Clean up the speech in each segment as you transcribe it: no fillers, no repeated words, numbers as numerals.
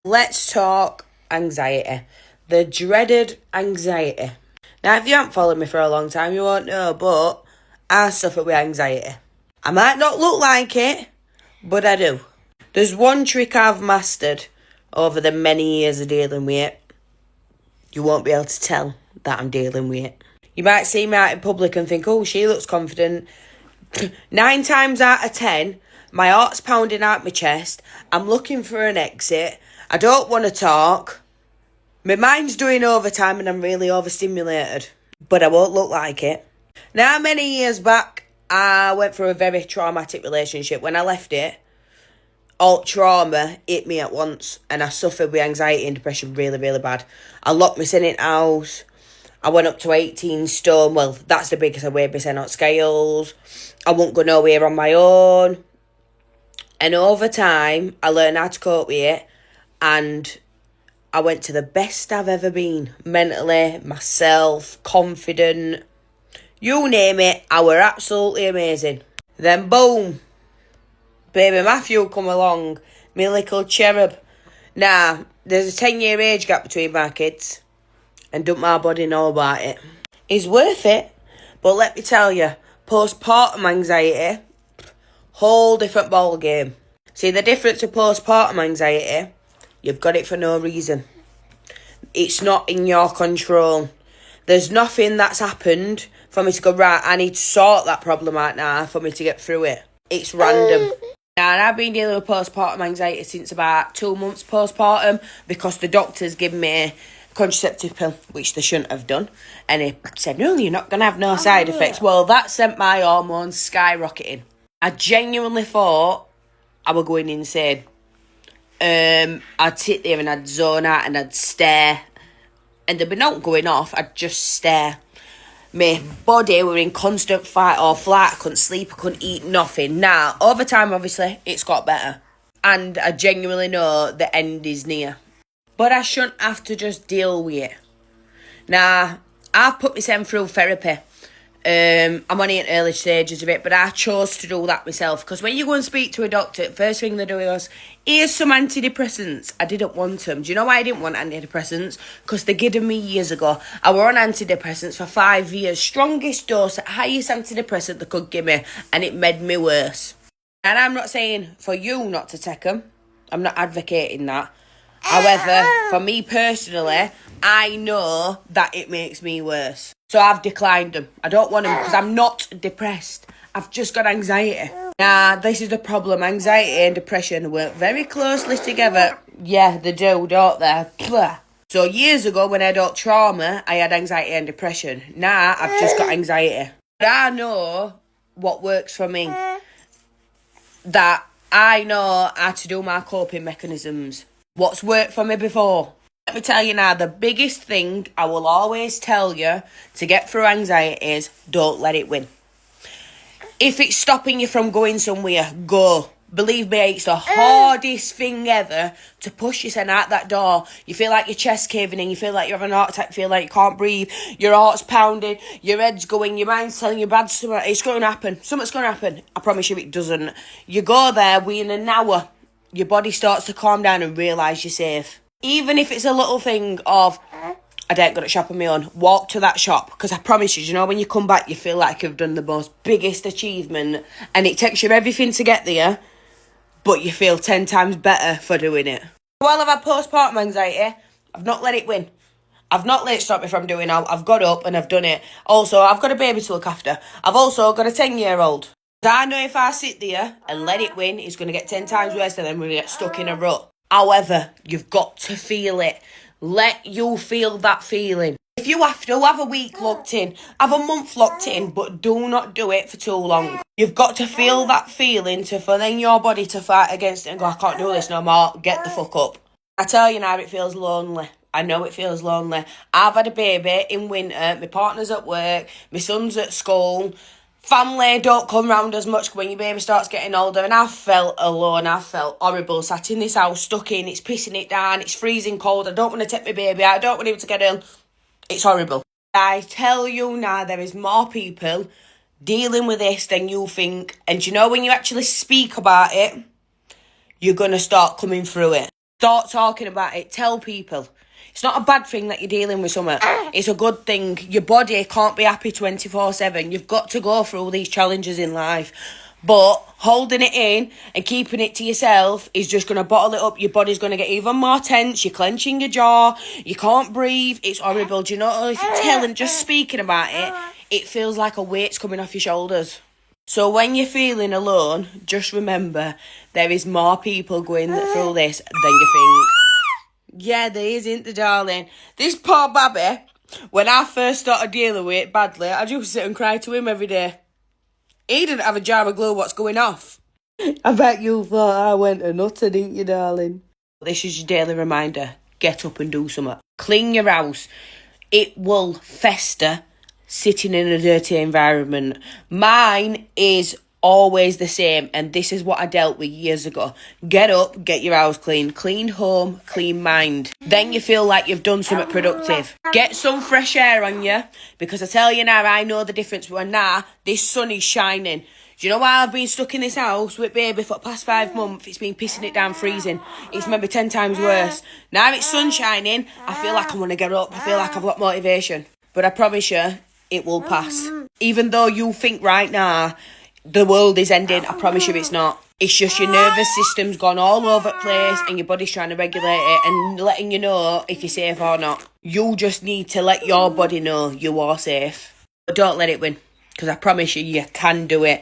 Let's talk anxiety. The dreaded anxiety. Now, if you haven't followed me for a long time, you won't know, but I suffer with anxiety. I might not look like it, but I do. There's one trick I've mastered over the many years of dealing with it. You won't be able to tell that I'm dealing with it. You might see me out in public and think, oh, she looks confident. 9 times out of 10, my heart's pounding out my chest. I'm looking for an exit. I don't want to talk. My mind's doing overtime and I'm really overstimulated. But I won't look like it. Now, many years back, I went through a very traumatic relationship. When I left it, all trauma hit me at once and I suffered with anxiety and depression really, really bad. I locked myself in the house. I went up to 18 stone. Well, that's the biggest I weighed myself on scales. I won't go nowhere on my own. And over time, I learned how to cope with it. And I went to the best I've ever been. Mentally, myself, confident. You name it, I were absolutely amazing. Then boom, baby Matthew come along. My little cherub. Now, there's a 10-year age gap between my kids. And don't my body know about it. It's worth it. But let me tell you, postpartum anxiety, whole different ball game. See, the difference with postpartum anxiety, you've got it for no reason. It's not in your control. There's nothing that's happened for me to go, right, I need to sort that problem out now for me to get through it. It's random. Now, and I've been dealing with postpartum anxiety since about 2 months postpartum because the doctors give me contraceptive pill, which they shouldn't have done. And he said, no, you're not going to have no side effects. Well, that sent my hormones skyrocketing. I genuinely thought I was going insane. I'd sit there and I'd zone out and I'd stare. And there'd be no going off, I'd just stare. My body were in constant fight or flight. I couldn't sleep, I couldn't eat, nothing. Now, over time, obviously, it's got better. And I genuinely know the end is near. But I shouldn't have to just deal with it. Now, I've put myself through therapy. I'm only in early stages of it, but I chose to do that myself. Because when you go and speak to a doctor, first thing they do is, here's some antidepressants. I didn't want them. Do you know why I didn't want antidepressants? Because they gave them me years ago. I were on antidepressants for 5 years. Strongest dose, highest antidepressant they could give me. And it made me worse. And I'm not saying for you not to take them. I'm not advocating that. However, for me personally, I know that it makes me worse. So I've declined them. I don't want them because I'm not depressed. I've just got anxiety. Now, this is the problem. Anxiety and depression work very closely together. Yeah, they do, don't they? Blah. So years ago, when I had all trauma, I had anxiety and depression. Now, I've just got anxiety. But I know what works for me. That I know how to do my coping mechanisms. What's worked for me before? Let me tell you now, the biggest thing I will always tell you to get through anxiety is don't let it win. If it's stopping you from going somewhere, go. Believe me, it's the hardest thing ever to push yourself out that door. You feel like your chest caving in, you feel like you're having a heart attack, you feel like you can't breathe, your heart's pounding, your head's going, your mind's telling you bad stuff. It's going to happen. Something's going to happen. I promise you it doesn't. You go there, within an hour, your body starts to calm down and realise you're safe. Even if it's a little thing of, I don't go to shop on my own, walk to that shop. Because I promise you, when you come back, you feel like you've done the most biggest achievement. And it takes you everything to get there, but you feel 10 times better for doing it. While I've had postpartum anxiety, I've not let it win. I've not let it stop me from doing it. I've got up and I've done it. Also, I've got a baby to look after. I've also got a 10-year-old. I know if I sit there and let it win, it's going to get 10 times worse and then we're going to get stuck in a rut. However, you've got to feel it. Let you feel that feeling. If you have to, have a week locked in, have a month locked in, but do not do it for too long. You've got to feel that feeling for then your body to fight against it and go, I can't do this no more, get the fuck up. I tell you now, it feels lonely. I know it feels lonely. I've had a baby in winter, my partner's at work, my son's at school. Family don't come round as much when your baby starts getting older, and I felt alone, I felt horrible, sat in this house, stuck in, it's pissing it down, it's freezing cold, I don't want to take my baby out, I don't want him to get ill, it's horrible. I tell you now, there is more people dealing with this than you think, and when you actually speak about it, you're going to start coming through it. Start talking about it. Tell people. It's not a bad thing that you're dealing with something. It's a good thing. Your body can't be happy 24/7. You've got to go through all these challenges in life. But holding it in and keeping it to yourself is just going to bottle it up. Your body's going to get even more tense. You're clenching your jaw. You can't breathe. It's horrible. Do you know, if you're telling, just speaking about it, it feels like a weight's coming off your shoulders. So when you're feeling alone, just remember there is more people going through this than you think. Yeah, there is, isn't there, darling? This poor babby, when I first started dealing with it badly, I just sit and cry to him every day. He didn't have a jar of glue what's going off. I bet you thought I went a nutter, didn't you, darling? This is your daily reminder. Get up and do something. Clean your house. It will fester sitting in a dirty environment. Mine is always the same, and this is what I dealt with years ago. Get up, get your house clean. Clean home, clean mind. Then you feel like you've done something productive. Get some fresh air on you, because I tell you now, I know the difference when now this sun is shining. Do you know why I've been stuck in this house with baby for the past 5 months? It's been pissing it down, freezing. It's maybe 10 times worse. Now it's sun shining, I feel like I want to get up. I feel like I've got motivation. But I promise you, it will pass. Even though you think right now the world is ending, I promise you it's not. It's just your nervous system's gone all over the place and your body's trying to regulate it and letting you know if you're safe or not. You just need to let your body know you are safe. But don't let it win, because I promise you, you can do it.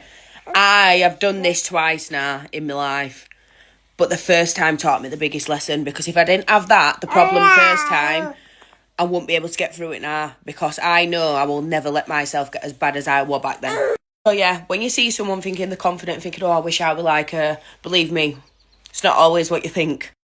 I have done this twice now in my life, but the first time taught me the biggest lesson, because if I didn't have that, the problem first time, I won't be able to get through it now, because I know I will never let myself get as bad as I was back then. So yeah, when you see someone thinking they're confident, thinking, oh, I wish I were like her, believe me, it's not always what you think.